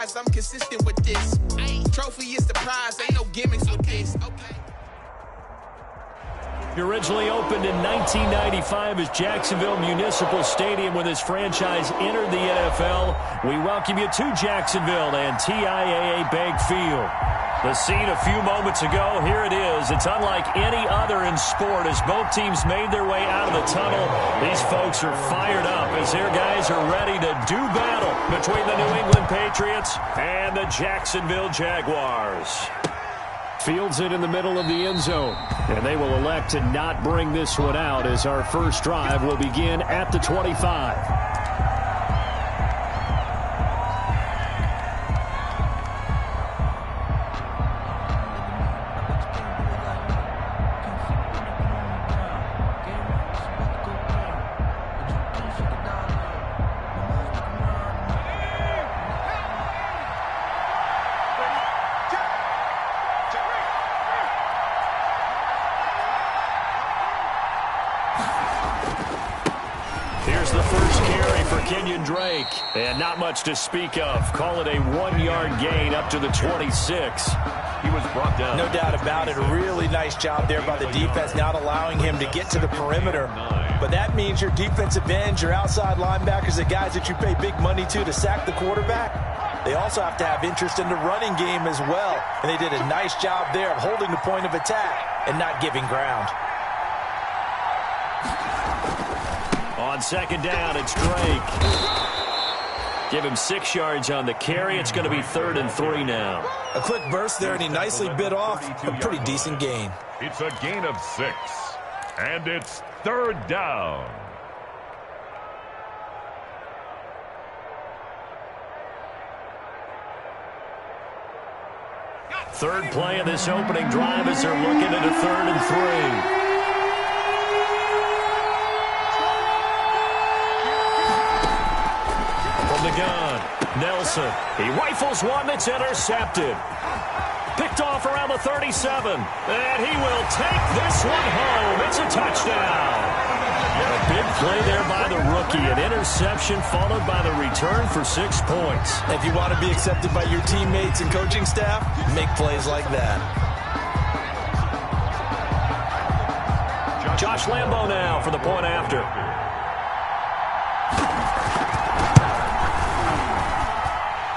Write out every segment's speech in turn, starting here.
I'm consistent with this. Trophy is the prize, ain't no gimmicks with this. Okay. It originally opened in 1995 as Jacksonville Municipal Stadium when this franchise entered the NFL. We welcome you to Jacksonville and TIAA Bank Field. The scene a few moments ago, here it is. It's unlike any other in sport as both teams made their way out of the tunnel. These folks are fired up as their guys are ready to do battle between the New England Patriots and the Jacksonville Jaguars. Fields it in the middle of the end zone, and they will elect to not bring this one out as our first drive will begin at the 25. And not much to speak of. Call it a 1-yard gain up to the 26. He was brought down. No doubt about it. A really nice job there by the defense, not allowing him to get to the perimeter. But that means your defensive ends, your outside linebackers, the guys that you pay big money to sack the quarterback, they also have to have interest in the running game as well. And they did a nice job there of holding the point of attack and not giving ground. On second down, it's Drake. Give him 6 yards on the carry. It's going to be 3rd and 3 now. A quick burst there, and he nicely bit off a pretty decent gain. It's a gain of 6, and it's 3rd down. Third play of this opening drive as they're looking at a 3rd and 3. The gun. Nelson. He rifles one that's intercepted. Picked off around the 37. And he will take this one home. It's a touchdown. A big play there by the rookie. An interception followed by the return for 6 points. If you want to be accepted by your teammates and coaching staff, make plays like that. Josh Lambo now for the point after.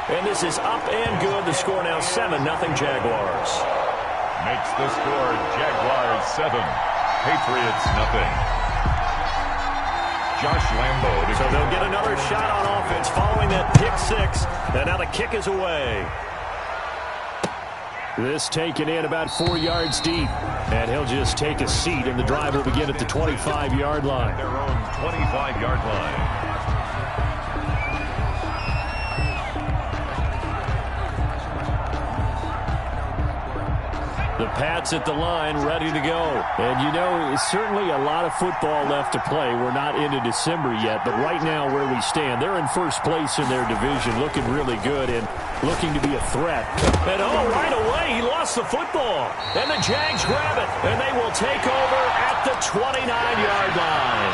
And this is up and good. The score now 7-0 Jaguars. Makes the score Jaguars 7, Patriots 0. Josh Lambo. So they'll get another shot on offense following that pick 6. And now the kick is away. This taken in about 4 yards deep. And he'll just take a seat, and the drive will begin at the 25-yard line. Their own 25-yard line. The Pats at the line, ready to go. And, you know, certainly a lot of football left to play. We're not into December yet, but right now where we stand, they're in first place in their division, looking really good and looking to be a threat. And, right away, he lost the football. And the Jags grab it, and they will take over at the 29-yard line.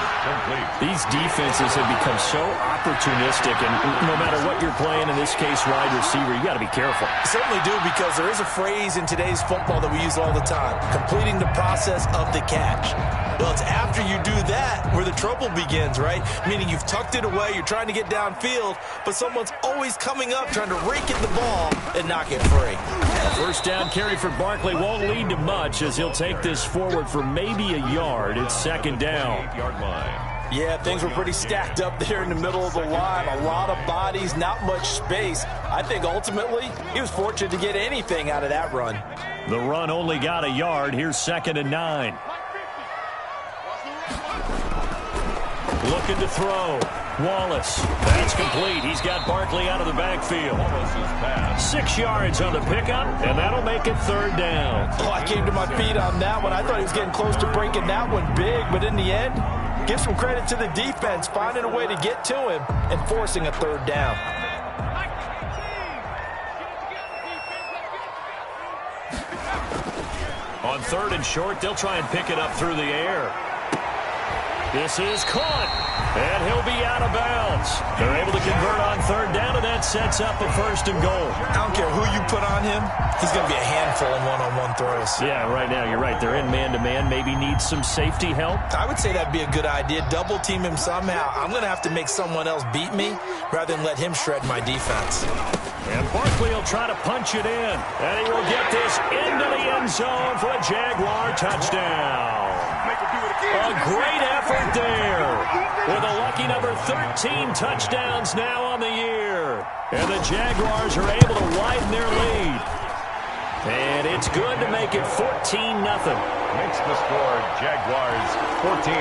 These defenses have become so opportunistic, and no matter what you're playing, in this case, wide receiver, you got to be careful. Certainly do, because there is a phrase in today's football that we use all the time, completing the process of the catch. Well, it's after you do that where the trouble begins, right? Meaning you've tucked it away, you're trying to get downfield, but someone's always coming up trying to rake in the ball and knock it free. First down carry for Barkley won't lead to much as he'll take this forward for maybe a yard. It's second down. 8-yard line. Yeah, things were pretty stacked up there in the middle of the line. A lot of bodies, not much space. I think ultimately he was fortunate to get anything out of that run. The run only got a yard. Here's 2nd and 9. Looking to throw. Wallace. That's complete. He's got Barkley out of the backfield. 6 yards on the pickup, and that'll make it 3rd down. Oh, I came to my feet on that one. I thought he was getting close to breaking that one big, but in the end, give some credit to the defense, finding a way to get to him and forcing a 3rd down. On 3rd and short, they'll try and pick it up through the air. This is caught, and he'll be out of bounds. They're able to convert on third down, and that sets up a 1st and goal. I don't care who you put on him. He's going to be a handful in one-on-one throws. Yeah, right now, you're right. They're in man-to-man. Maybe needs some safety help. I would say that'd be a good idea. Double-team him somehow. I'm going to have to make someone else beat me rather than let him shred my defense. And Barkley will try to punch it in. And he will get this into the end zone for a Jaguar touchdown. A great effort there. With a lucky number 13 touchdowns now on the year. And the Jaguars are able to widen their lead. And it's good to make it 14-0. Makes the score Jaguars 14,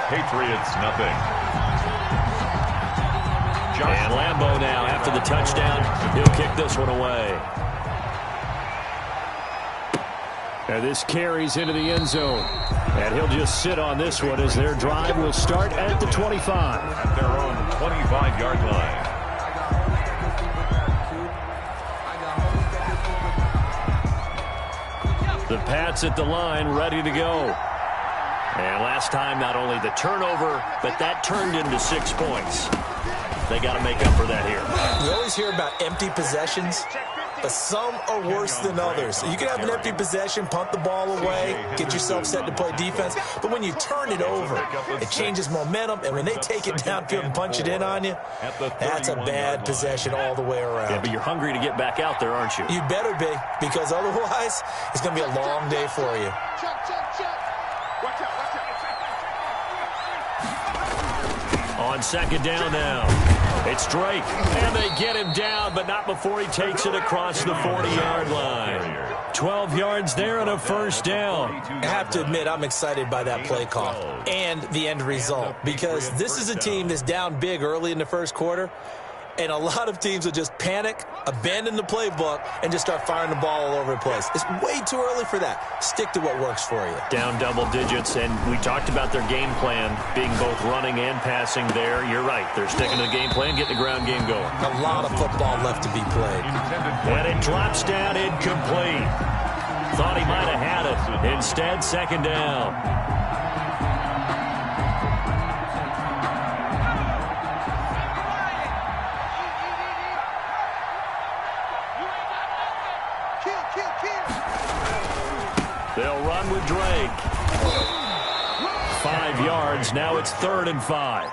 Patriots nothing. And Lambeau now, after the touchdown, he'll kick this one away. And this carries into the end zone. And he'll just sit on this one as their drive will start at the 25. At their own 25-yard line. The Pats at the line, ready to go. And last time, not only the turnover, but that turned into 6 points. They got to make up for that here. We always hear about empty possessions, but some are worse than others. You can have an empty possession, punt the ball away, get yourself set to play defense, but when you turn it over, it changes momentum, and when they take it downfield and punch it in on you, that's a bad possession all the way around. Yeah, but you're hungry to get back out there, aren't you? You better be, because otherwise, it's going to be a long day for you. On second down now, it's Drake, and they get him down, but not before he takes it across the 40-yard line. 12 yards there and a 1st down. I have to admit, I'm excited by that play call and the end result, because this is a team that's down big early in the first quarter, and a lot of teams will just panic, abandon the playbook, and just start firing the ball all over the place. It's way too early for that. Stick to what works for you. Down double digits, and we talked about their game plan being both running and passing there. You're right. They're sticking to the game plan, getting the ground game going. A lot of football left to be played. And it drops down incomplete. Thought he might have had it. Instead, second down. They'll run with Drake. 5 yards. Now it's 3rd and 5.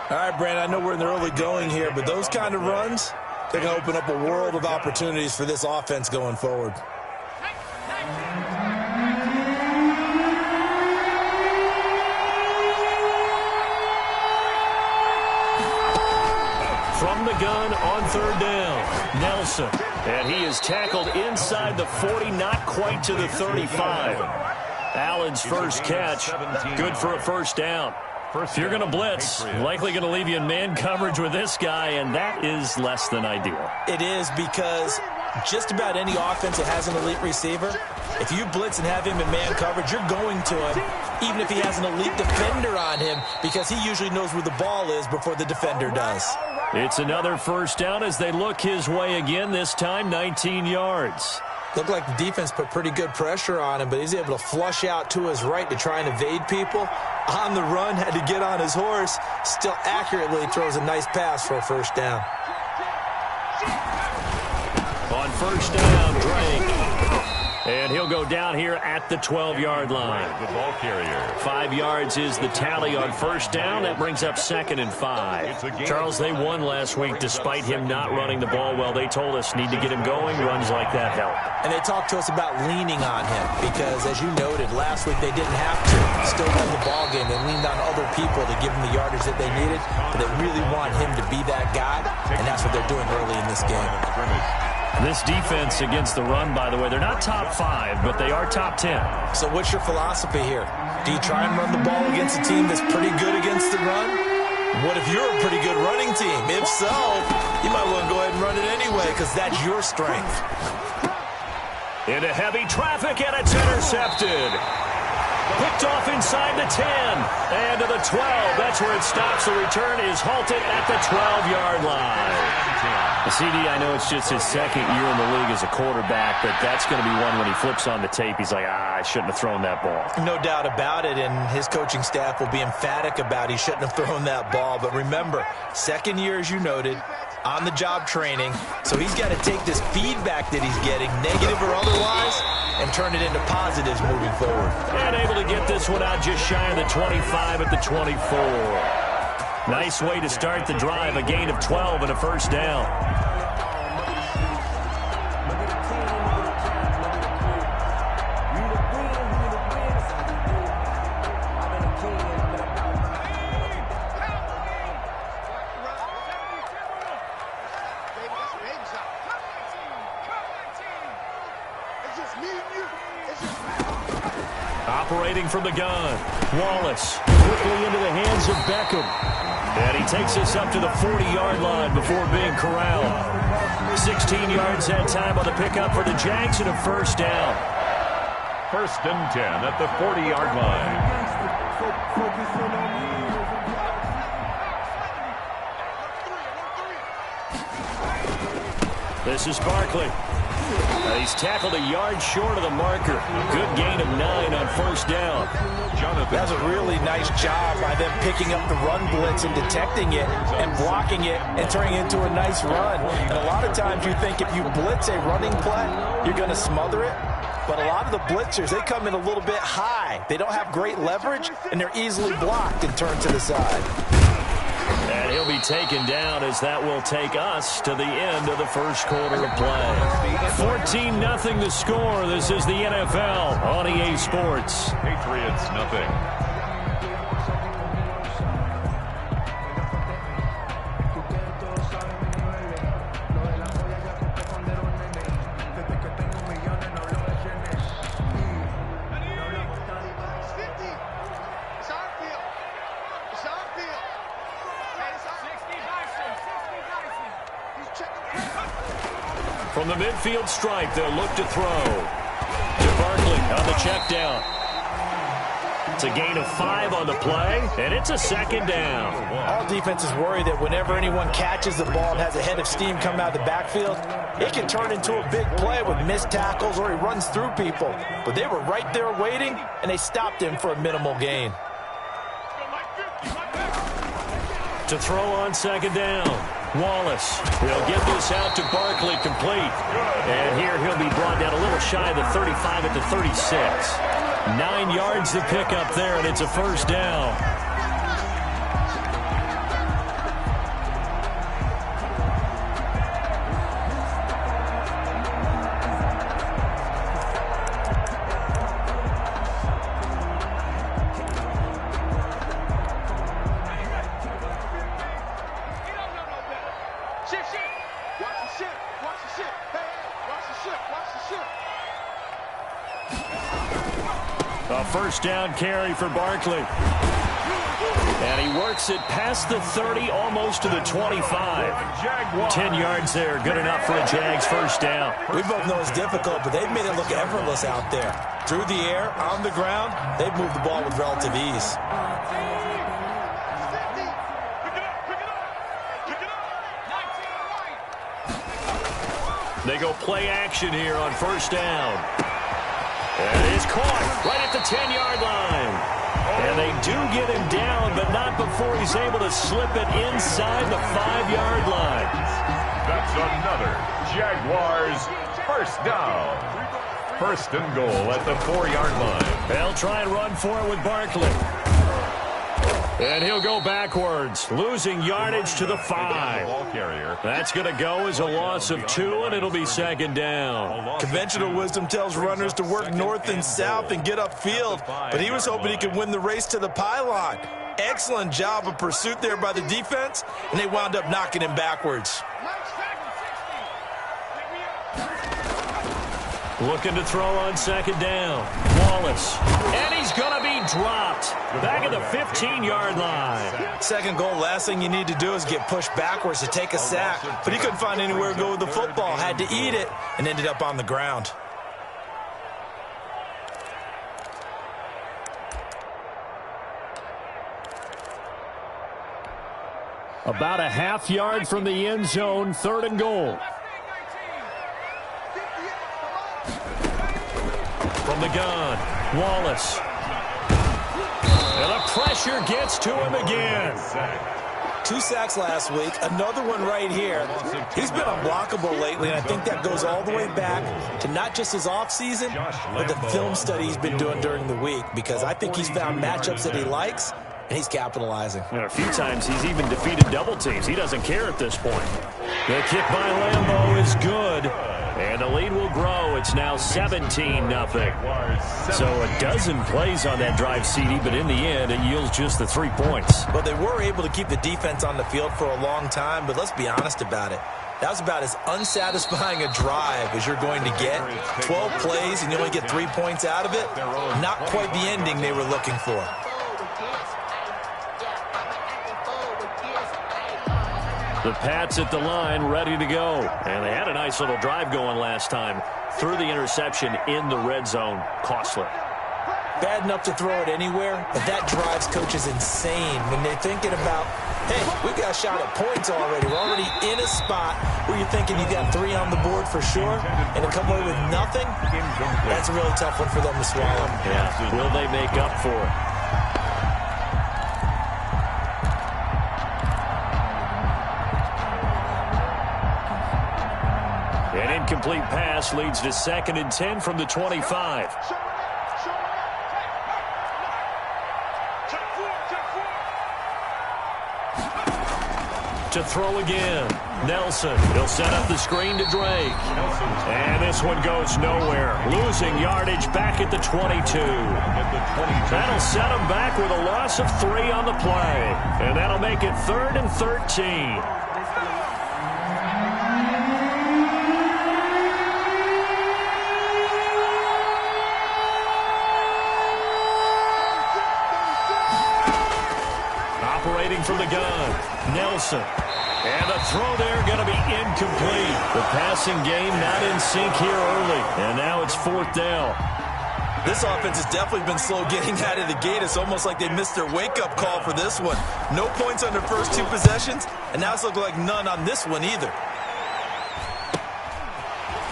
All right, Brandon, I know we're in the early going here, but those kind of runs, they're going to open up a world of opportunities for this offense going forward. From the gun on 3rd down, Nelson. And he is tackled inside the 40, not quite to the 35. Allen's first catch, good for a 1st down. If you're going to blitz, likely going to leave you in man coverage with this guy, and that is less than ideal. It is, because just about any offense that has an elite receiver, if you blitz and have him in man coverage, you're going to him, even if he has an elite defender on him, because he usually knows where the ball is before the defender does. It's another 1st down as they look his way again, this time 19 yards. Looked like the defense put pretty good pressure on him, but he's able to flush out to his right to try and evade people. On the run, had to get on his horse, still accurately throws a nice pass for a 1st down. On 1st down, Drake. And he'll go down here at the 12-yard line. The ball carrier. 5 yards is the tally on 1st down. That brings up 2nd and 5. Charles, they won last week despite him not running the ball well. They told us need to get him going. Runs like that help. And they talked to us about leaning on him because, as you noted, last week they didn't have to. Still won the ball game. They leaned on other people to give them the yardage that they needed, but they really want him to be that guy, and that's what they're doing early in this game. This defense against the run, by the way, they're not top 5, but they are top 10. So what's your philosophy here? Do you try and run the ball against a team that's pretty good against the run? What if you're a pretty good running team? If so, you might want to go ahead and run it anyway because that's your strength. Into heavy traffic, and it's intercepted. Picked off inside the 10 and to the 12. That's where it stops. The return is halted at the 12-yard line. CD, I know it's just his second year in the league as a quarterback, but that's going to be one when he flips on the tape, he's like, I shouldn't have thrown that ball. No doubt about it, and his coaching staff will be emphatic about he shouldn't have thrown that ball. But remember, second year, as you noted, on-the-job training, so he's got to take this feedback that he's getting, negative or otherwise, and turn it into positives moving forward. And able to get this one out just shy of the 25 at the 24. Nice way to start the drive, a gain of 12 and a first down. Operating from the gun, Wallace quickly into the hands of Beckham. And he takes us up to the 40-yard line before being corralled. 16 yards that time on the pickup for the Jags and a first down. 1st and 10 at the 40-yard line. This is Barkley. He's tackled a yard short of the marker. Good gain of 9 on first down. That's a really nice job by them picking up the run blitz and detecting it and blocking it and turning it into a nice run. And a lot of times you think if you blitz a running play, you're going to smother it. But a lot of the blitzers, they come in a little bit high. They don't have great leverage, and they're easily blocked and turned to the side. And he'll be taken down as that will take us to the end of the first quarter of play. 14-0 the score. This is the NFL on EA Sports. Patriots nothing. From the midfield stripe, they'll look to throw. To Barkley on the check down. It's a gain of 5 on the play, and it's a second down. All defenses worry that whenever anyone catches the ball and has a head of steam come out of the backfield, it can turn into a big play with missed tackles or he runs through people. But they were right there waiting, and they stopped him for a minimal gain. To throw on second down. Wallace will get this out to Barkley complete. And here he'll be brought down a little shy of the 35 at the 36. 9 yards to pick up there, and it's a first down. A first down carry for Barkley. And he works it past the 30, almost to the 25. 10 yards there, good enough for a Jags first down. We both know it's difficult, but they've made it look effortless out there. Through the air, on the ground, they've moved the ball with relative ease. They go play action here on first down. And he's caught right at the 10-yard line. And they do get him down, but not before he's able to slip it inside the 5-yard line. That's another Jaguars first down. 1st and goal at the 4-yard line. They'll try and run for it with Barkley. And he'll go backwards, losing yardage to the 5. Ball carrier. That's going to go as a loss of 2, and it'll be second down. Conventional wisdom tells runners to work north and south and get upfield, but he was hoping he could win the race to the pylon. Excellent job of pursuit there by the defense, and they wound up knocking him backwards. Looking to throw on second down. Wallace. And he's going to be dropped. Back at the 15-yard line. Second goal, last thing you need to do is get pushed backwards to take a sack. But he couldn't find anywhere to go with the football. Had to eat it and ended up on the ground. About a half yard from the end zone, 3rd and goal. From the gun, Wallace. And the pressure gets to him again. 2 sacks last week, another one right here. He's been unblockable lately, and I think that goes all the way back to not just his offseason, but the film study he's been doing during the week, because I think he's found matchups that he likes, and he's capitalizing. And a few times he's even defeated double teams. He doesn't care at this point. The kick by Lambeau is good. And the lead will grow. It's now 17-0. So a dozen plays on that drive, CD, but in the end, it yields just the 3 points. Well, they were able to keep the defense on the field for a long time, but let's be honest about it. That was about as unsatisfying a drive as you're going to get. 12 plays, and you only get 3 points out of it. Not quite the ending they were looking for. The Pats at the line, ready to go. And they had a nice little drive going last time. Threw the interception in the red zone. Costly. Bad enough to throw it anywhere, but that drives coaches insane when they're thinking about, hey, we've got a shot at points already. We're already in a spot where you're thinking you got 3 on the board for sure, and to come away with nothing, that's a really tough one for them to swallow. Yeah. Will they make up for it? An incomplete pass leads to 2nd and 10 from the 25. To throw again. Nelson. He'll set up the screen to Drake. And this one goes nowhere. Losing yardage back at the 22. That'll set him back with a loss of 3 on the play. And that'll make it 3rd and 13. Operating from the gun, Nelson. And the throw there going to be incomplete. The passing game not in sync here early. And now it's 4th down. This offense has definitely been slow getting out of the gate. It's almost like they missed their wake-up call for this one. No points on their first 2 possessions, and now it's looking like none on this one either.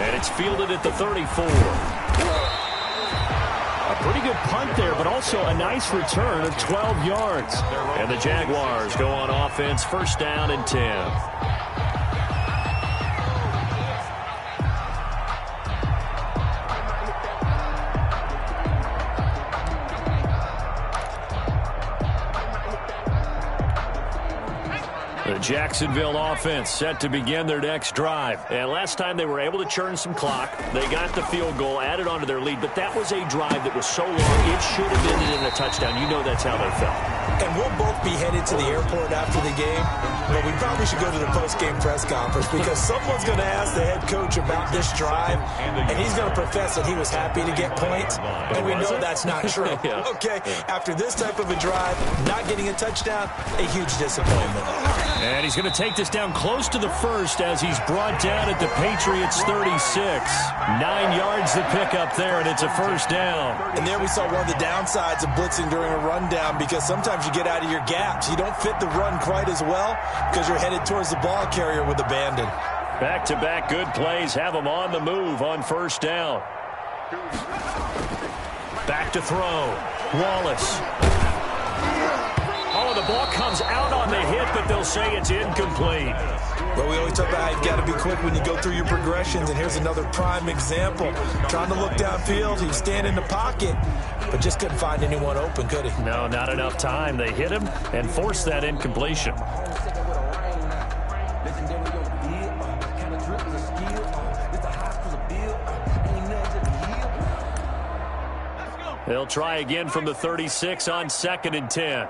And it's fielded at the 34. A pretty good punt there, but also a nice return of 12 yards. And the Jaguars go on offense, 1st down and 10. The Jacksonville offense set to begin their next drive. And last time they were able to churn some clock. They got the field goal, added onto their lead. But that was a drive that was so long, it should have ended in a touchdown. You know that's how they felt. And we'll both be headed to the airport after the game. But we probably should go to the post-game press conference because someone's going to ask the head coach about this drive. And he's going to profess that he was happy to get points. And we know that's not true. Yeah. Okay, after this type of a drive, not getting a touchdown, a huge disappointment. And he's going to take this down close to the 1st as he's brought down at the Patriots 36. 9 yards to pick up there, and it's a 1st down. And there we saw one of the downsides of blitzing during a rundown because sometimes you get out of your gaps. You don't fit the run quite as well because you're headed towards the ball carrier with abandon. Back-to-back good plays have him on the move on 1st down. Back to throw. Wallace. Oh, the ball comes out on the hit, but they'll say it's incomplete. But we always talk about how you've got to be quick when you go through your progressions, and here's another prime example. Trying to look downfield, he was standing in the pocket, but just couldn't find anyone open, could he? No, not enough time. They hit him and forced that incompletion. They'll try again from the 36 on 2nd and 10.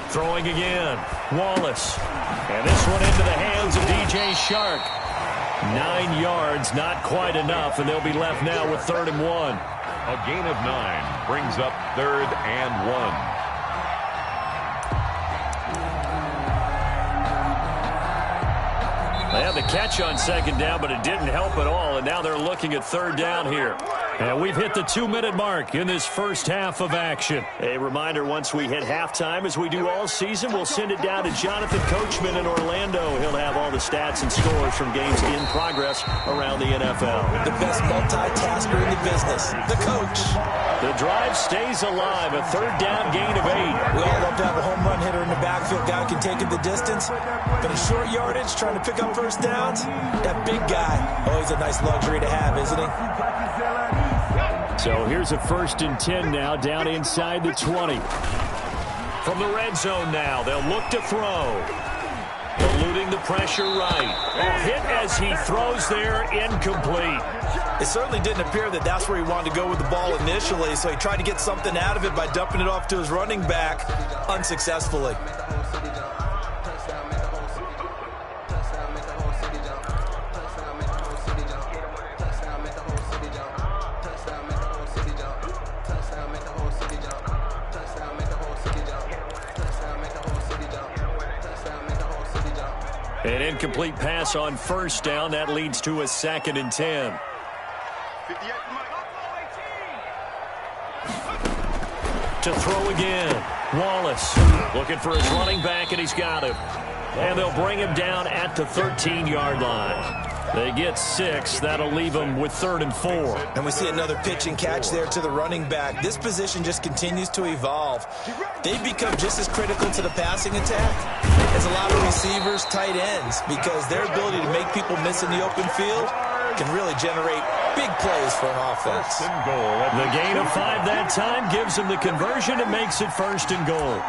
Throwing again. Wallace. And this one into the hands of DJ Shark. 9 yards, not quite enough, and they'll be left now with 3rd and 1. A gain of 9 brings up 3rd and 1. They had the catch on 2nd down, but it didn't help at all, and now they're looking at 3rd down here. And we've hit the 2-minute mark in this first half of action. A reminder, once we hit halftime, as we do all season, we'll send it down to Jonathan Coachman in Orlando. He'll have all the stats and scores from games in progress around the NFL. The best multitasker in the business, the coach. The drive stays alive, a third down gain of 8. We all love to have a home run hitter in the backfield, guy who can take it the distance. But in short yardage, trying to pick up first downs, that big guy, always a nice luxury to have, isn't he? So here's a 1st and 10 now, down inside the 20. From the red zone now, they'll look to throw. Eluding the pressure right. A hit as he throws there, incomplete. It certainly didn't appear that that's where he wanted to go with the ball initially, so he tried to get something out of it by dumping it off to his running back unsuccessfully. An incomplete pass on first down. That leads to a 2nd and 10. To throw again. Wallace looking for his running back, and he's got him. And they'll bring him down at the 13-yard line. They get 6. That'll leave them with 3rd and 4. And we see another pitch and catch there to the running back. This position just continues to evolve. They've become just as critical to the passing attack as a lot of receivers, tight ends, because their ability to make people miss in the open field can really generate big plays for an offense. The gain of 5 that time gives them the conversion and makes it 1st and goal.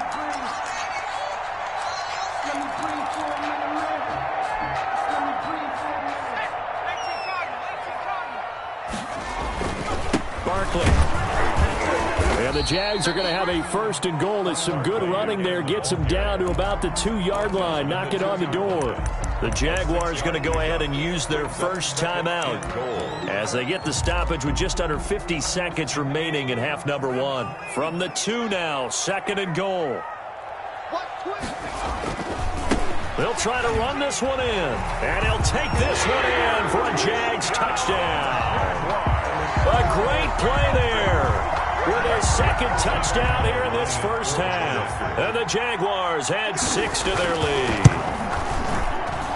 And the Jags are going to have a 1st and goal. As some good running there gets them down to about the 2-yard line. Knock it on the door. The Jaguars going to go ahead and use their first timeout as they get the stoppage with just under 50 seconds remaining in half number 1. From the 2 now, 2nd and goal. They'll try to run this one in. And he'll take this one in for a Jags touchdown. A great play there with a 2nd touchdown here in this first half. And the Jaguars had 6 to their lead.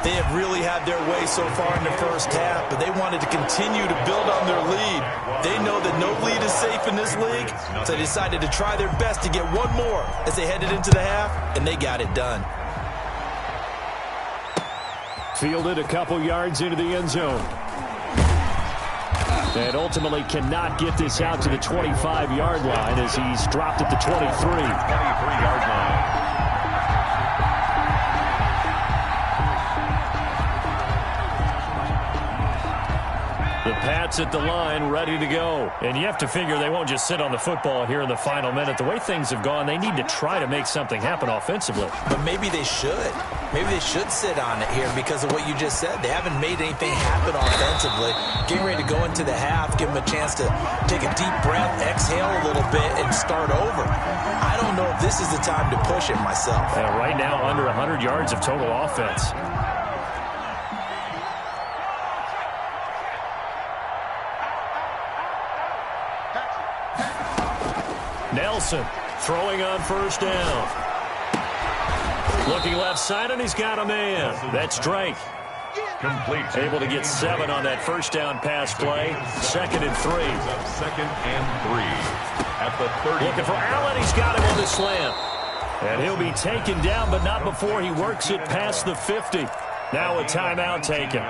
They have really had their way so far in the first half, but they wanted to continue to build on their lead. They know that no lead is safe in this league, so they decided to try their best to get one more as they headed into the half, and they got it done. Fielded a couple yards into the end zone. And ultimately cannot get this out to the 25-yard line as he's dropped at the 23. 23-yard line. The Pats at the line, ready to go. And you have to figure they won't just sit on the football here in the final minute. The way things have gone, they need to try to make something happen offensively. But maybe they should. Maybe they should sit on it here because of what you just said. They haven't made anything happen offensively. Getting ready to go into the half, give them a chance to take a deep breath, exhale a little bit, and start over. I don't know if this is the time to push it myself. Right now, under 100 yards of total offense. Nelson throwing on first down. Looking left side, and he's got a man. That's Drake. Complete. Able to get 7 on that first down pass play. 2nd and 3. 2nd and 3 at the 30. Looking for Allen. He's got him on the slant. And he'll be taken down, but not before he works it past the 50. Now a timeout taken.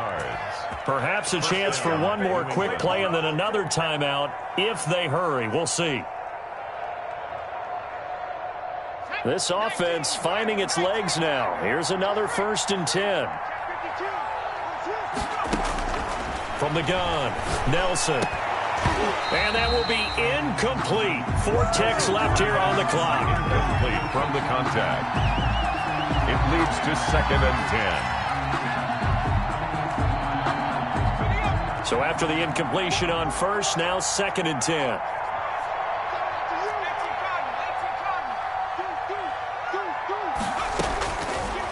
Perhaps a chance for one more quick play and then another timeout if they hurry. We'll see. This offense finding its legs now. Here's another 1st and 10. From the gun, Nelson. And that will be incomplete. 4 ticks left here on the clock. Incomplete from the contact. It leads to 2nd and 10. So after the incompletion on first, now 2nd and 10.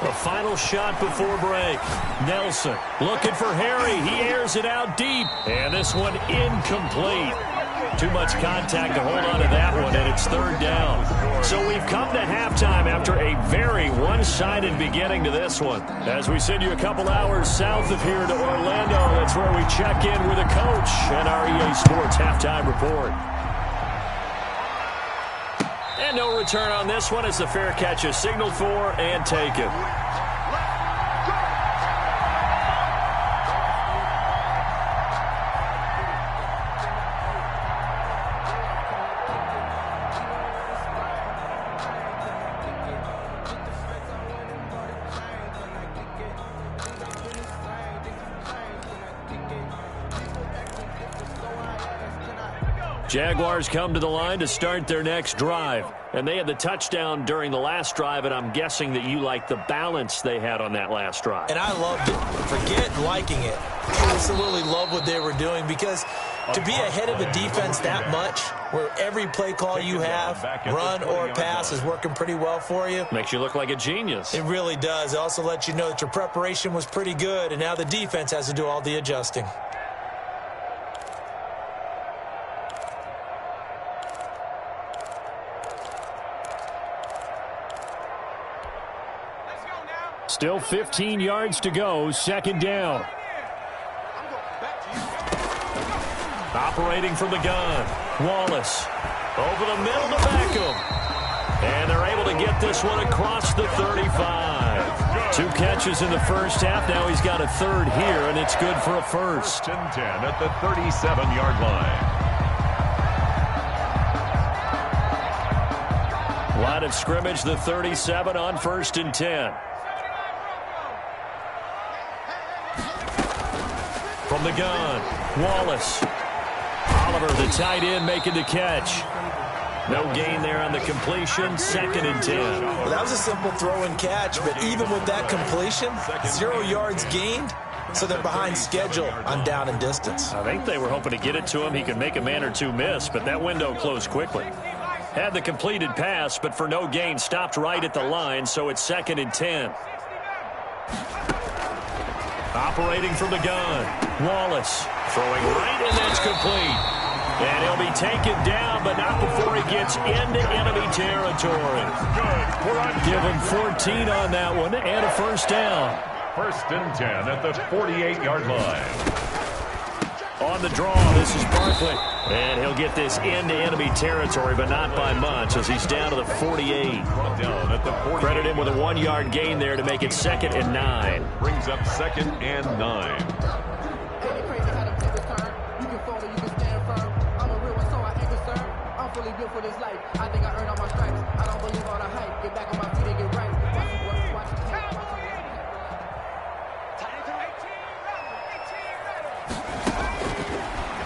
A final final shot before break. Nelson looking for Harry. He airs it out deep. And this one incomplete. Too much contact to hold on to that one, and it's third down. So we've come to halftime after a very one-sided beginning to this one. As we send you a couple hours south of here to Orlando, that's where we check in with a coach and our EA Sports halftime report. And no return on this one as the fair catch is signaled for and taken. Jaguars come to the line to start their next drive. And they had the touchdown during the last drive, and I'm guessing that you like the balance they had on that last drive. And I loved it. Forget liking it. Absolutely love what they were doing, because to be ahead of a defense that much, where every play call you have, run or pass, is working pretty well for you. Makes you look like a genius. It really does. It also lets you know that your preparation was pretty good, and now the defense has to do all the adjusting. Still 15 yards to go, second down. Operating from the gun, Wallace. Over the middle to Beckham. And they're able to get this one across the 35. 2 catches in the first half. Now he's got a third here, and it's good for a first. 10 at the 37-yard line. Line of scrimmage, the 37 on 1st and 10. From the gun, Wallace. Oliver, the tight end, making the catch. No gain there on the completion, 2nd and 10. Well, that was a simple throw and catch, but even with that completion, 0 yards gained, so they're behind schedule on down and distance. I think they were hoping to get it to him. He could make a man or two miss, but that window closed quickly. Had the completed pass, but for no gain, stopped right at the line, so it's 2nd and 10. Operating from the gun, Wallace throwing right, and that's complete. And he'll be taken down, but not before he gets into enemy territory. Give him 14 on that one, and a first down. 1st and 10 at the 48-yard line. On the draw, this is Barkley. And he'll get this into enemy territory, but not by much, as he's down to the 48. Credit him with a 1-yard gain there to make it 2nd and 9. Brings up 2nd and 9.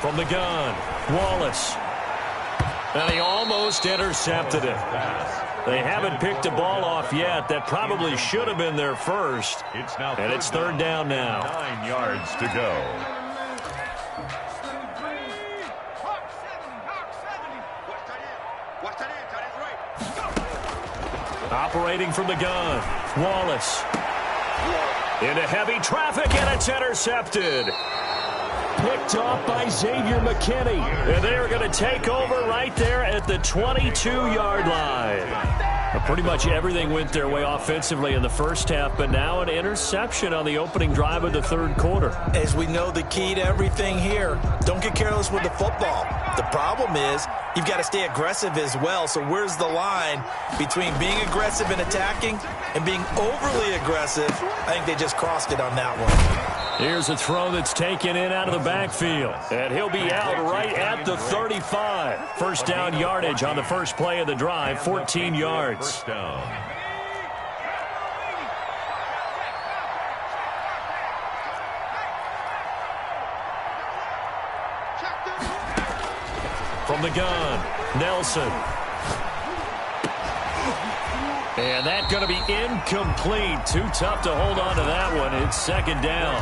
From the gun, Wallace. And he almost intercepted it. They haven't picked a ball off yet. That probably should have been their first. And it's 3rd down now. 9 yards to go. Operating from the gun, Wallace. Into heavy traffic, and it's intercepted. Picked off by Xavier McKinney. And they are going to take over right there at the 22-yard line. Pretty much everything went their way offensively in the first half, but now an interception on the opening drive of the 3rd quarter. As we know, the key to everything here, don't get careless with the football. The problem is you've got to stay aggressive as well. So where's the line between being aggressive and attacking and being overly aggressive? I think they just crossed it on that one. Here's a throw that's taken in out of the backfield. And he'll be out right at the 35. First down yardage on the first play of the drive, 14 yards. First down. From the gun, Nelson. And that's going to be incomplete. Too tough to hold on to that one. It's second down.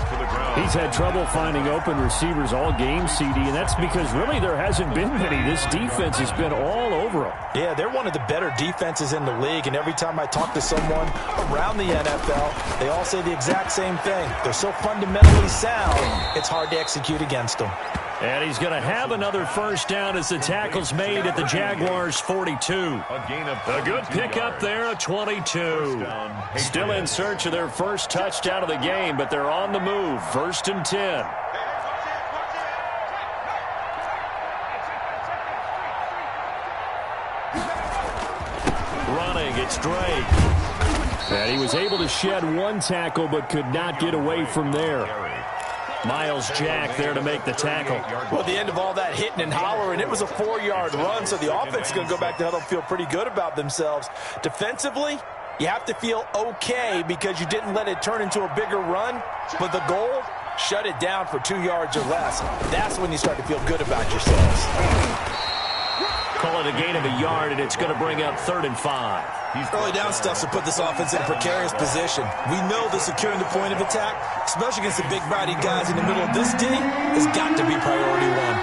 He's had trouble finding open receivers all game, CD, and that's because really there hasn't been many. This defense has been all over them. Yeah, they're one of the better defenses in the league, and every time I talk to someone around the NFL, they all say the exact same thing. They're so fundamentally sound, it's hard to execute against them. And he's going to have another first down as the tackle's made at the Jaguars' 42. A good pickup there, a 22. Still in search of their first touchdown of the game, but they're on the move. First and 10. Running, it's Drake. And he was able to shed one tackle, but could not get away from there. Miles Jack there to make the tackle. Well, at the end of all that hitting and hollering, it was a 4-yard run, so the offense is going to go back to huddle and feel pretty good about themselves. Defensively, you have to feel okay because you didn't let it turn into a bigger run, but the goal, shut it down for 2 yards or less. That's when you start to feel good about yourselves. Call it a gain of a yard, and it's going to bring up 3rd and 5. Early down stuff to put this offense in a precarious position. We know that securing the point of attack, especially against the big-bodied guys in the middle of this D, has got to be priority one.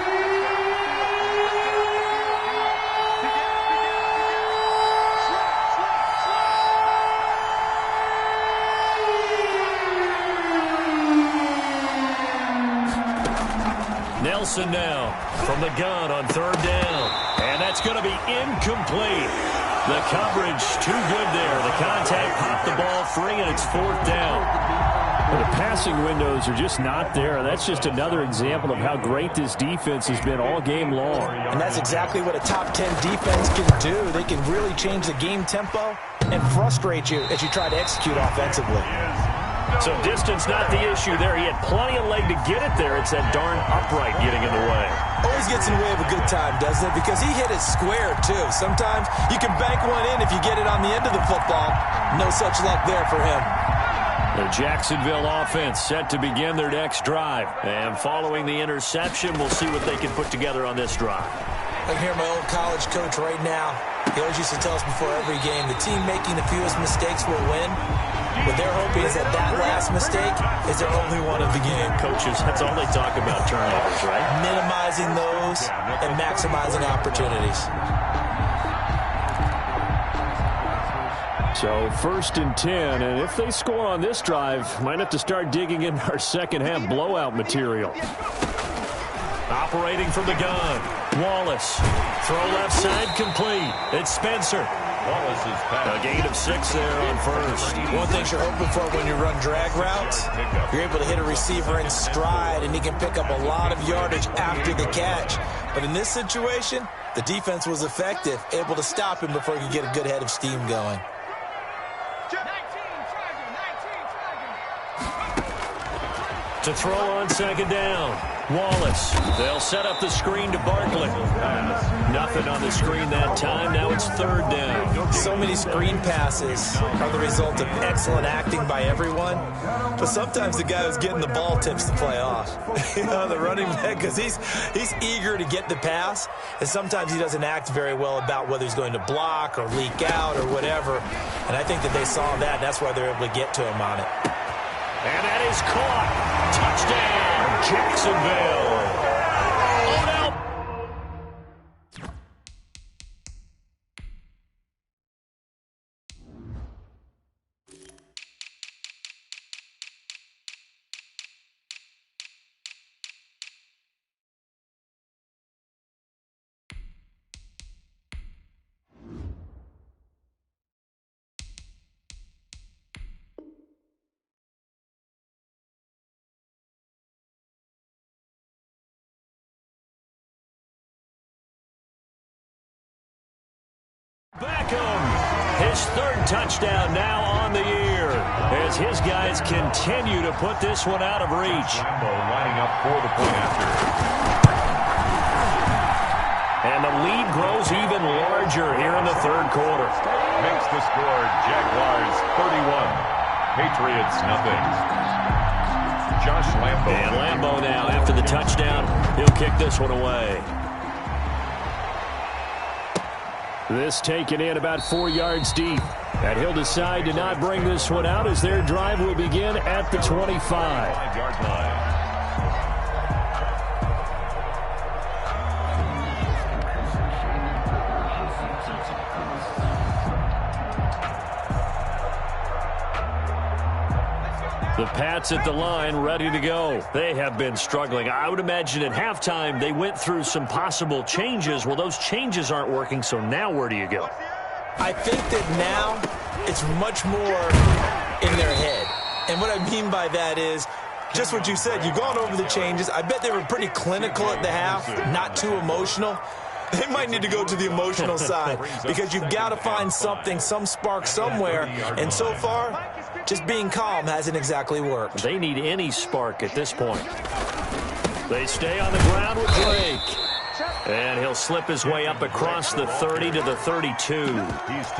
Nelson now from the gun on 3rd down. And that's going to be incomplete. The coverage too good there. The contact popped the ball free, and it's 4th down. Well, the passing windows are just not there. That's just another example of how great this defense has been all game long. And that's exactly what a top 10 defense can do. They can really change the game tempo and frustrate you as you try to execute offensively. So distance not the issue there. He had plenty of leg to get it there. It's that darn upright getting in the way. Always gets in the way of a good time, doesn't it? Because he hit it square, too. Sometimes you can bank one in if you get it on the end of the football. No such luck there for him. The Jacksonville offense set to begin their next drive. And following the interception, we'll see what they can put together on this drive. I can hear my old college coach right now. He always used to tell us before every game, the team making the fewest mistakes will win. What they're hoping is that last mistake is their only one of the game. Coaches, that's all they talk about, turnovers, right? Minimizing those and maximizing opportunities. So 1st and 10, and if they score on this drive, might have to start digging in our second-half blowout material. Operating from the gun, Wallace. Throw left side complete. It's Spencer. Wallace's pass. A gain of 6 there on first. One thing you're hoping for when you run drag routes, you're able to hit a receiver in stride, and he can pick up a lot of yardage after the catch. But in this situation, the defense was effective, able to stop him before he could get a good head of steam going. To throw on 2nd down. Wallace. They'll set up the screen to Barkley. Nothing on the screen that time. Now it's 3rd down. So many screen passes are the result of excellent acting by everyone. But sometimes the guy who's getting the ball tips the play off. You know, the running back, because he's eager to get the pass. And sometimes he doesn't act very well about whether he's going to block or leak out or whatever. And I think that they saw that, and that's why they're able to get to him on it. And that is caught. Touchdown, Jacksonville. Oh, no. Beckham, his 3rd touchdown now on the year as his guys continue to put this one out of reach. Lambo lining up for the point after. And the lead grows even larger here in the 3rd quarter. Makes the score Jaguars 31, Patriots nothing. Josh Lambo. And Lambo now after the touchdown, he'll kick this one away. This taken in about 4 yards deep. And he'll decide to not bring this one out as their drive will begin at the 25-yard line. The Pats at the line, ready to go. They have been struggling. I would imagine at halftime they went through some possible changes. Well, those changes aren't working, so now where do you go? I think that now it's much more in their head. And what I mean by that is just what you said. You've gone over the changes. I bet they were pretty clinical at the half, not too emotional. They might need to go to the emotional side because you've got to find something, some spark somewhere. And so far, just being calm hasn't exactly worked. They need any spark at this point. They stay on the ground with Drake. And he'll slip his way up across the 30 to the 32.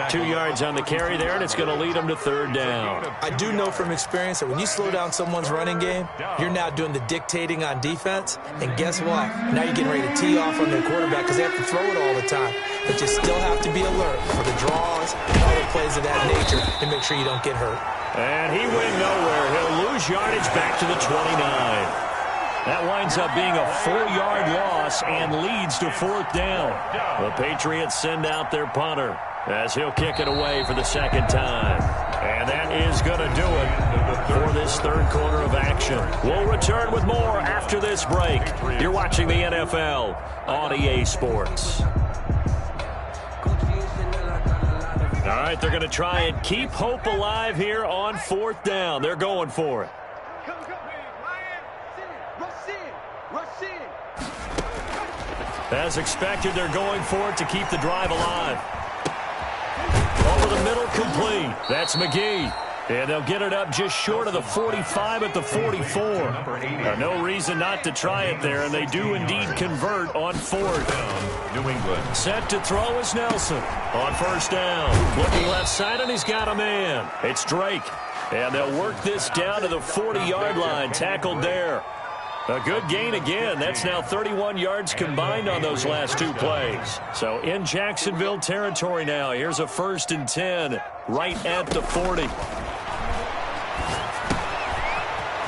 2 yards on the carry there, and it's going to lead him to third down. I do know from experience that when you slow down someone's running game, you're now doing the dictating on defense. And guess what? Now you're getting ready to tee off on their quarterback because they have to throw it all the time. But you still have to be alert for the draws and other plays of that nature to make sure you don't get hurt. And he went nowhere. He'll lose yardage back to the 29. That winds up being a 4-yard loss and leads to fourth down. The Patriots send out their punter as he'll kick it away for the second time. And that is going to do it for this third quarter of action. We'll return with more after this break. You're watching the NFL on EA Sports. All right, they're going to try and keep hope alive here on fourth down. They're going for it. As expected, they're going for it to keep the drive alive. Over the middle, complete. That's McGee. And they'll get it up just short of the 45 at the 44. No reason not to try it there, and they do indeed convert on fourth. New England. Set to throw is Nelson on first down. Looking left side, and he's got a man. It's Drake. And they'll work this down to the 40-yard line, tackled there. A good gain again. That's now 31 yards combined on those last two plays. So in Jacksonville territory now. Here's a 1st and 10 right at the 40.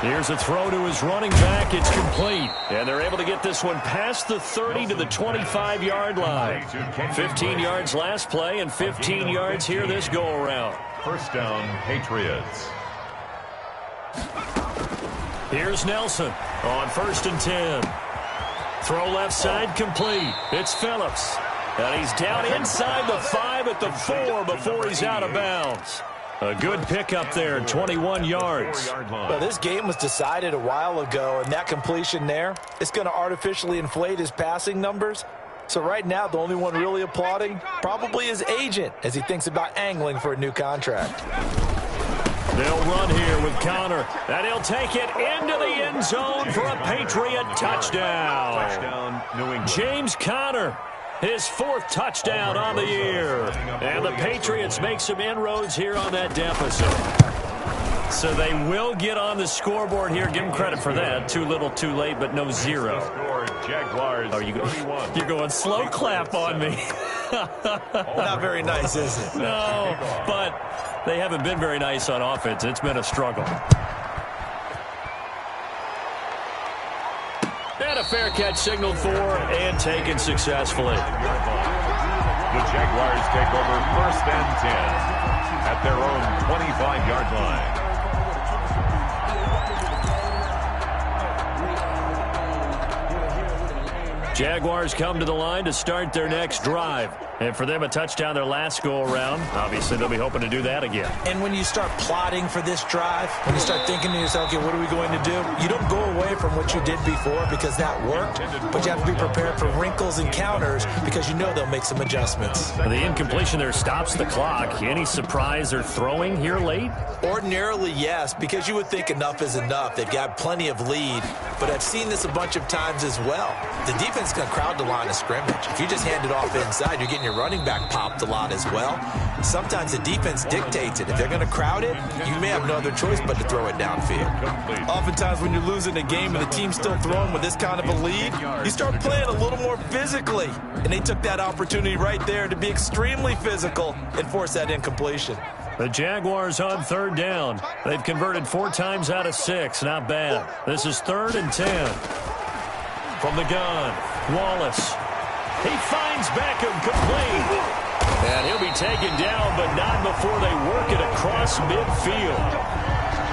Here's a throw to his running back. It's complete. And they're able to get this one past the 30 to the 25-yard line. 15 yards last play and 15 yards here this go-around. First down, Patriots. Here's Nelson on 1st and 10. Throw left side, complete. It's Phillips. And he's down inside the 5 at the 4 before he's out of bounds. A good pickup there, 21 yards. Well, this game was decided a while ago, and that completion there, it's going to artificially inflate his passing numbers. So right now, the only one really applauding probably his agent as he thinks about angling for a new contract. They'll run here with Connor, and he'll take it into the end zone for a Patriot touchdown. New England. James Conner, his 4th touchdown on the year. And the Patriots make some inroads here on that deficit. So they will get on the scoreboard here. Give them credit for that. Too little, too late, but no 0. Jaguars. Oh, you're going slow clap on me. Not very nice, is it? No, but they haven't been very nice on offense. It's been a struggle. And a fair catch signaled for and taken successfully. The Jaguars take over 1st and 10 at their own 25-yard line. Jaguars come to the line to start their next drive. And for them, a touchdown their last go-around. Obviously, they'll be hoping to do that again. And when you start plotting for this drive, when you start thinking to yourself, okay, what are we going to do? You don't go away from what you did before because that worked, but you have to be prepared for wrinkles and counters because you know they'll make some adjustments. The incompletion there stops the clock. Any surprise or throwing here late? Ordinarily, yes, because you would think enough is enough. They've got plenty of lead, but I've seen this a bunch of times as well. The defense is going to crowd the line of scrimmage. If you just hand it off inside, you're getting and your running back popped a lot as well. Sometimes the defense dictates it. If they're going to crowd it, you may have no other choice but to throw it downfield. Oftentimes when you're losing a game and the team's still throwing with this kind of a lead, you start playing a little more physically. And they took that opportunity right there to be extremely physical and force that incompletion. The Jaguars on 3rd down. They've converted 4 times out of 6. Not bad. This is 3rd and 10. From the gun, Wallace. He finds Beckham complete. And he'll be taken down, but not before they work it across midfield.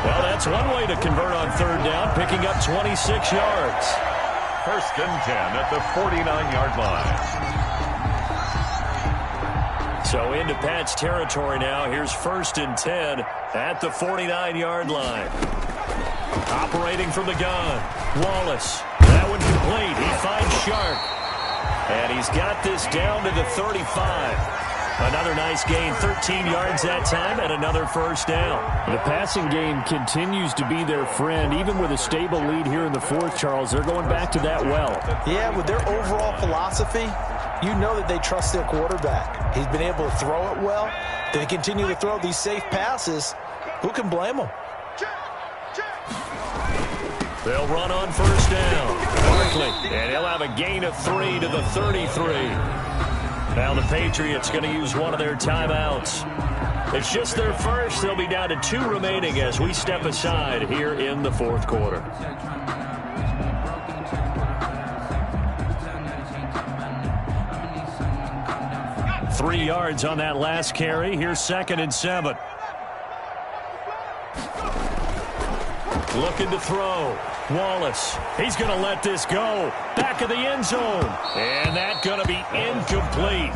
Well, that's one way to convert on 3rd down, picking up 26 yards. 1st and 10 at the 49-yard line. So into Pat's territory now. Here's 1st and 10 at the 49-yard line. Operating from the gun, Wallace. That one complete. He finds Sharp. And he's got this down to the 35. Another nice gain, 13 yards that time, and another 1st down. The passing game continues to be their friend. Even with a stable lead here in the 4th, Charles, they're going back to that well. Yeah, with their overall philosophy, you know that they trust their quarterback. He's been able to throw it well. They continue to throw these safe passes. Who can blame them? They'll run on 1st down. Barkley, and he'll have a gain of 3 to the 33. Now the Patriots going to use one of their timeouts. It's just their first. They'll be down to 2 remaining as we step aside here in the 4th quarter. Three yards on that last carry. Here's 2nd and 7. Looking to throw. Wallace, he's going to let this go. Back of the end zone. And that's going to be incomplete.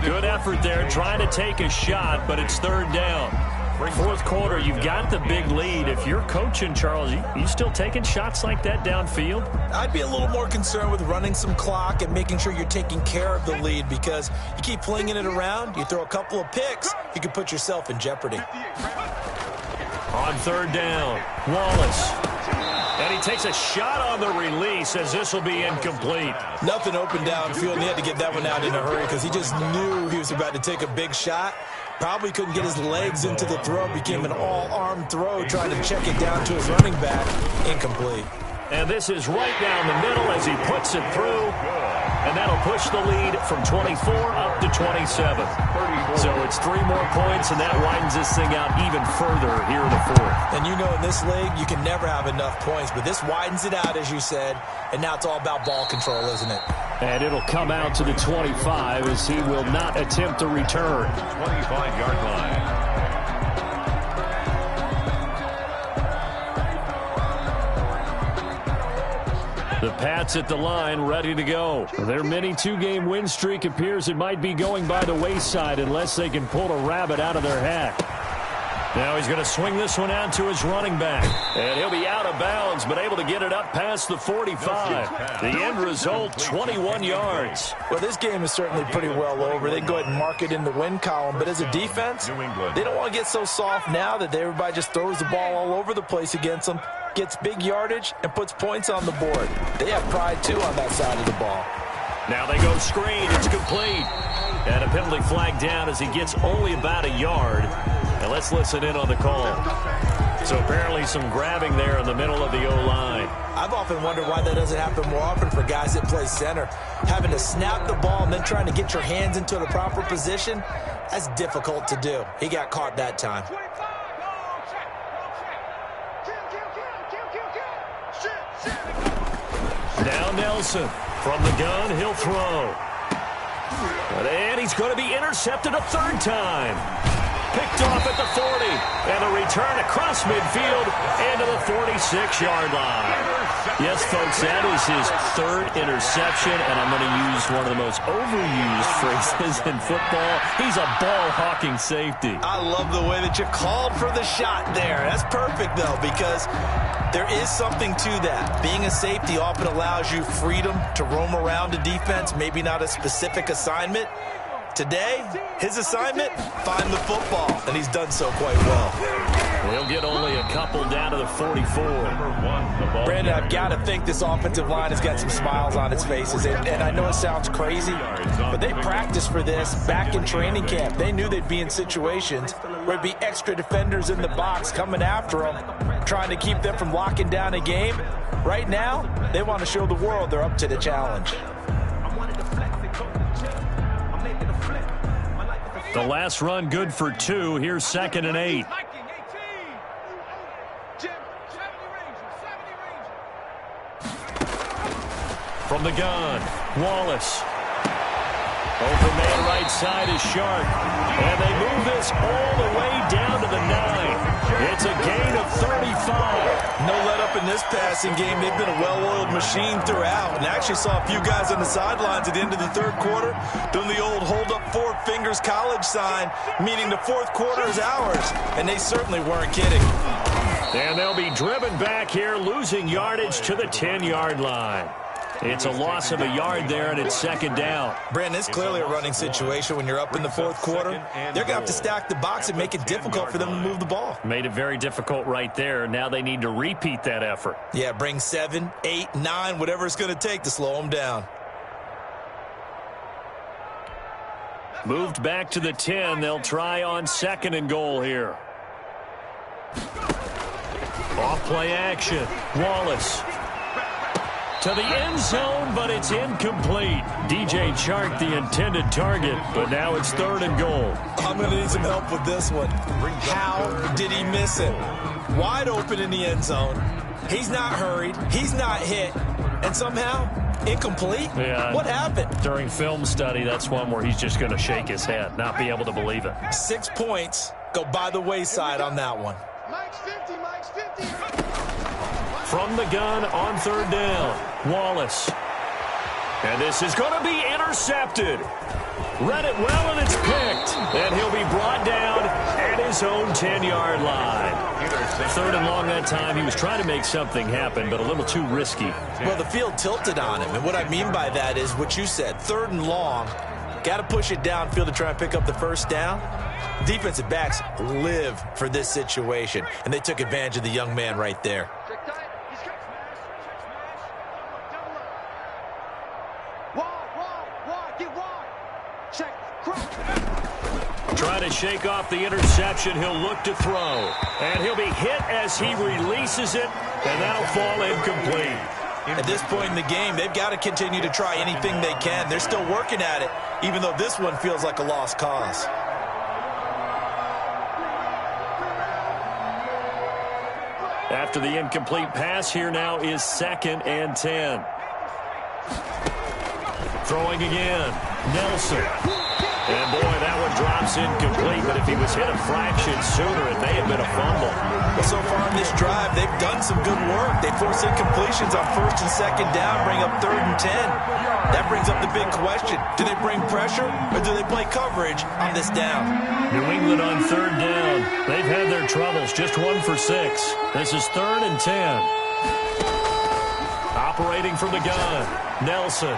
Good effort there, trying to take a shot, but it's 3rd down. 4th quarter, you've got the big lead. If you're coaching, Charles, you still taking shots like that downfield? I'd be a little more concerned with running some clock and making sure you're taking care of the lead, because you keep flinging it around, you throw a couple of picks, you can put yourself in jeopardy. On 3rd down, Wallace. And he takes a shot on the release as this will be incomplete. Nothing open downfield, and he had to get that one out in a hurry because he just knew he was about to take a big shot. Probably couldn't get his legs into the throw. Became an all-arm throw, trying to check it down to his running back. Incomplete. And this is right down the middle as he puts it through. And that'll push the lead from 24 up to 27. So it's 3 more points, and that widens this thing out even further here in the 4th. And you know in this league, you can never have enough points, but this widens it out, as you said, and now it's all about ball control, isn't it? And it'll come out to the 25 as he will not attempt a return. 25-yard line. The Pats at the line, ready to go. Their mini 2-game win streak appears it might be going by the wayside unless they can pull a rabbit out of their hat. Now he's going to swing this one out to his running back. And he'll be out of bounds, but able to get it up past the 45. The end result, 21 yards. Well, this game is certainly pretty well over. They can go ahead and mark it in the win column. But as a defense, they don't want to get so soft now that everybody just throws the ball all over the place against them, gets big yardage, and puts points on the board. They have pride, too, on that side of the ball. Now they go screen. It's complete. And a penalty flag down as he gets only about a yard. And let's listen in on the call. So apparently some grabbing there in the middle of the O-line. I've often wondered why that doesn't happen more often for guys that play center. Having to snap the ball and then trying to get your hands into the proper position, that's difficult to do. He got caught that time. Now Nelson. From the gun, he'll throw. And he's going to be intercepted a 3rd time. Picked off at the 40. And a return across midfield into the 46-yard line. Yes, folks, that is his 3rd interception, and I'm going to use one of the most overused phrases in football. He's a ball-hawking safety. I love the way that you called for the shot there. That's perfect, though, because there is something to that. Being a safety often allows you freedom to roam around a defense, maybe not a specific assignment. Today, his assignment, find the football, and he's done so quite well. They'll get only a couple down to the 44. Brandon, I've got to think this offensive line has got some smiles on its faces. And I know it sounds crazy, but they practiced for this back in training camp. They knew they'd be in situations where there'd be extra defenders in the box coming after them, trying to keep them from locking down a game. Right now, they want to show the world they're up to the challenge. The last run good for 2. Here's 2nd and 8. From the gun, Wallace. Open man right side is Shark. And they move this all the way down to the 9. It's a gain of 35. No let up in this passing game. They've been a well-oiled machine throughout. And I actually saw a few guys on the sidelines at the end of the third quarter doing the old hold up 4 fingers college sign, meaning the fourth quarter is ours. And they certainly weren't kidding. And they'll be driven back here, losing yardage to the 10-yard line. It's a loss of a yard there, and it's 2nd down. Brandon, it's clearly a running situation when you're up in the fourth quarter. They're going to have to stack the box and make it difficult for them to move the ball. Made it very difficult right there. Now they need to repeat that effort. Yeah, bring 7, 8, 9, whatever it's going to take to slow them down. Moved back to the 10. They'll try on 2nd and goal here. Off play action. Wallace. To the end zone, but it's incomplete. DJ Chark, the intended target, but now it's 3rd and goal. I'm going to need some help with this one. How did he miss it? Wide open in the end zone. He's not hurried. He's not hit. And somehow, incomplete? Yeah. What happened? During film study, that's one where he's just going to shake his head, not be able to believe it. 6 points go by the wayside on that one. Mike's 50, Mike's 50. From the gun on 3rd down, Wallace. And this is going to be intercepted. Read it well, and it's picked. And he'll be brought down at his own 10-yard line. 3rd and long that time. He was trying to make something happen, but a little too risky. Well, the field tilted on him, and what I mean by that is what you said, 3rd and long. Got to push it downfield to try and pick up the first down. Defensive backs live for this situation, and they took advantage of the young man right there. Trying to shake off the interception. He'll look to throw. And he'll be hit as he releases it, and that'll fall incomplete. At this point in the game, they've got to continue to try anything they can. They're still working at it, even though this one feels like a lost cause. After the incomplete pass, here now is 2nd and 10. Throwing again. Nelson. And, boy, that one drops incomplete, but if he was hit a fraction sooner, it may have been a fumble. Well, so far in this drive, they've done some good work. They force incompletions on 1st and 2nd down, bring up 3rd and 10. That brings up the big question. Do they bring pressure, or do they play coverage on this down? New England on 3rd down. They've had their troubles, just 1 for 6. This is 3rd and 10. Operating from the gun, Nelson.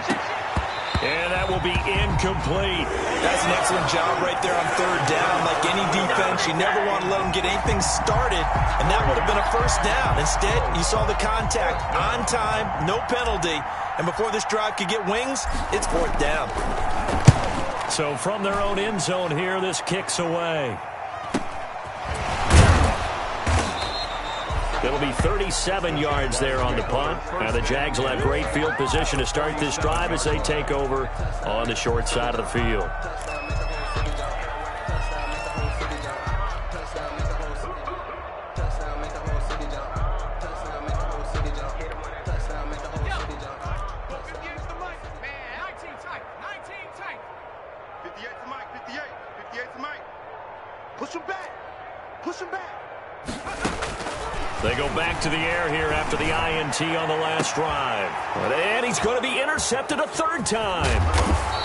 And that will be incomplete. That's an excellent job right there on 3rd down. Like any defense, you never want to let them get anything started, and that would have been a first down. Instead, you saw the contact on time, no penalty, and before this drive could get wings, it's 4th down. So from their own end zone here, this kicks away. It'll be 37 yards there on the punt. And the Jags will have great field position to start this drive as they take over on the short side of the field. They go back to the air here after the INT on the last drive. And he's going to be intercepted a 3rd time.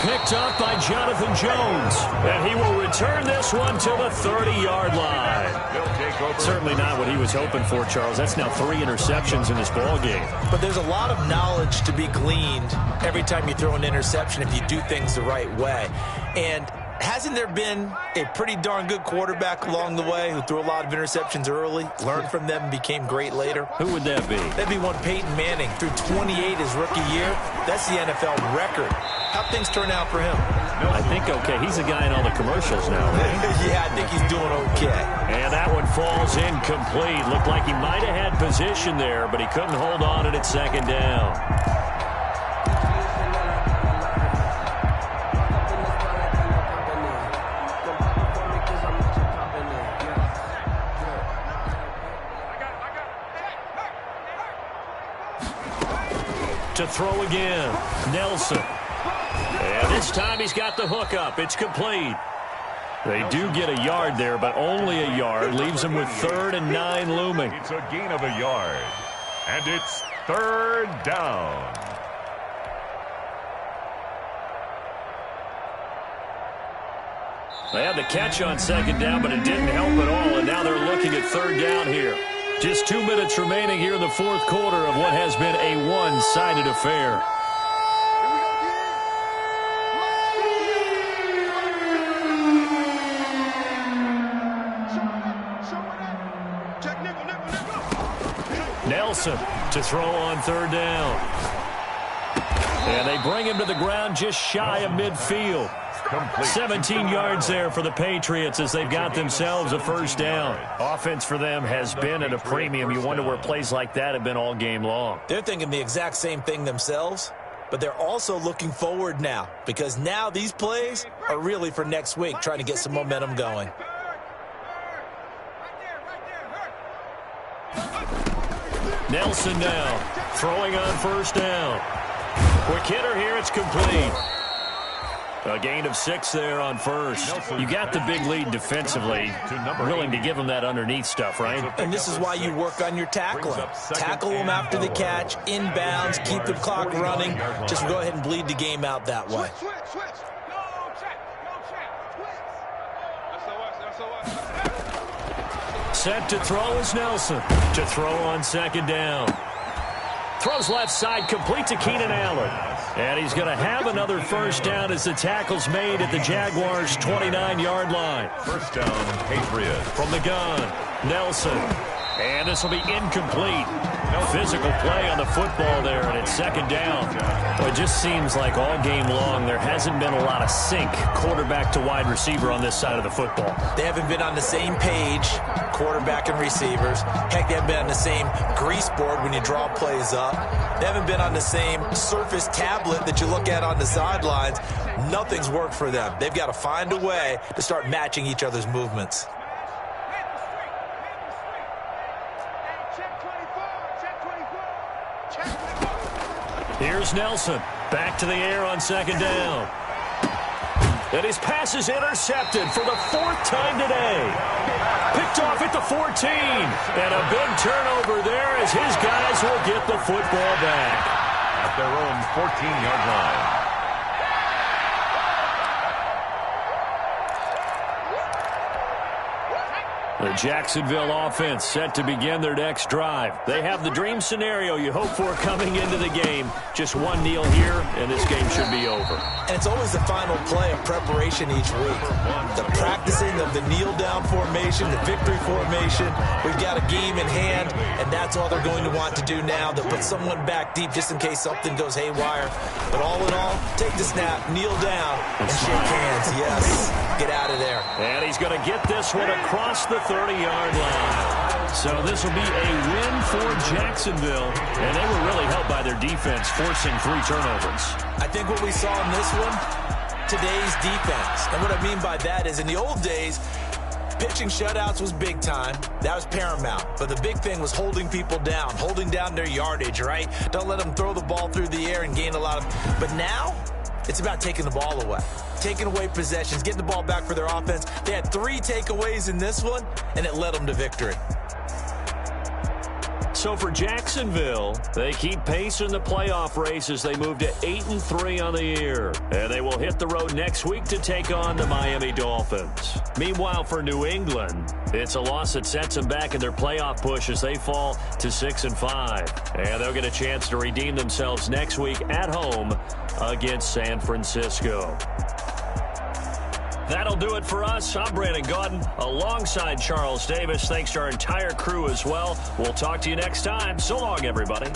Picked up by Jonathan Jones. And he will return this one to the 30-yard line. Certainly not what he was hoping for, Charles. That's now 3 interceptions in this ballgame. But there's a lot of knowledge to be gleaned every time you throw an interception if you do things the right way. And Hasn't there been a pretty darn good quarterback along the way who threw a lot of interceptions early, learned from them, and became great later? Who would that be? That'd be one Peyton Manning. Threw 28 his rookie year. That's the NFL record. How'd things turn out for him? I think okay. He's a guy in all the commercials now, right? Yeah, I think he's doing okay. And that one falls incomplete. Looked like he might have had position there, but he couldn't hold on at second down. To throw again, Nelson. And this time he's got the hook up. It's complete. They do get a yard there, but only a yard. Leaves them with 3rd and 9 looming. It's a gain of a yard. And it's 3rd down. They had the catch on 2nd down, but it didn't help at all, and now they're looking at 3rd down here. Just 2 minutes remaining here in the 4th quarter of what has been a one-sided affair. Nelson to throw on 3rd down. And they bring him to the ground just shy of midfield. 17 yards there for the Patriots as they've got themselves a 1st down. Offense for them has been at a premium. You wonder where plays like that have been all game long. They're thinking the exact same thing themselves, but they're also looking forward now because now these plays are really for next week, trying to get some momentum going. Nelson now throwing on 1st down. Quick hitter here. It's complete. A gain of 6 there on 1st. You got the big lead defensively. Willing to give them that underneath stuff, right? And this is why you work on your tackling. Tackle them after the catch, inbounds, keep the clock running. Just go ahead and bleed the game out that way. Set to throw is Nelson. To throw on 2nd down. Throws left side, complete to Keenan Allen. And he's going to have another 1st down as the tackle's made at the Jaguars' 29-yard line. 1st down, Patriots. From the gun, Nelson. And this will be incomplete. Physical play on the football there, and it's 2nd down. Well, it just seems like all game long there hasn't been a lot of sync quarterback to wide receiver on this side of the football. They haven't been on the same page, quarterback and receivers. Heck, they haven't been on the same grease board when you draw plays up. They haven't been on the same surface tablet that you look at on the sidelines. Nothing's worked for them. They've got to find a way to start matching each other's movements. Here's Nelson. Back to the air on 2nd down. And his pass is intercepted for the 4th time today. Picked off at the 14. And a big turnover there as his guys will get the football back. At their own 14-yard line. The Jacksonville offense set to begin their next drive. They have the dream scenario you hope for coming into the game. Just one kneel here, and this game should be over. And it's always the final play of preparation each week. The practicing of the kneel-down formation, the victory formation. We've got a game in hand, and that's all they're going to want to do now. They'll put someone back deep just in case something goes haywire. But all in all, take the snap, kneel down, and shake hands. Yes, get out of there. And he's going to get this one across the 30-yard line. So this will be a win for Jacksonville, and they were really helped by their defense, forcing 3 turnovers. I think what we saw in this one, today's defense. And what I mean by that is in the old days, pitching shutouts was big time. That was paramount. But the big thing was holding people down, holding down their yardage, right? Don't let them throw the ball through the air and gain a lot of... But now, it's about taking the ball away. Taking away possessions, getting the ball back for their offense. They had 3 takeaways in this one, and it led them to victory. So for Jacksonville, they keep pace in the playoff race as they move to 8-3 on the year. And they will hit the road next week to take on the Miami Dolphins. Meanwhile, for New England, it's a loss that sets them back in their playoff push as they fall to 6-5. And they'll get a chance to redeem themselves next week at home against San Francisco. That'll do it for us. I'm Brandon Gaudin alongside Charles Davis. Thanks to our entire crew as well. We'll talk to you next time. So long, everybody.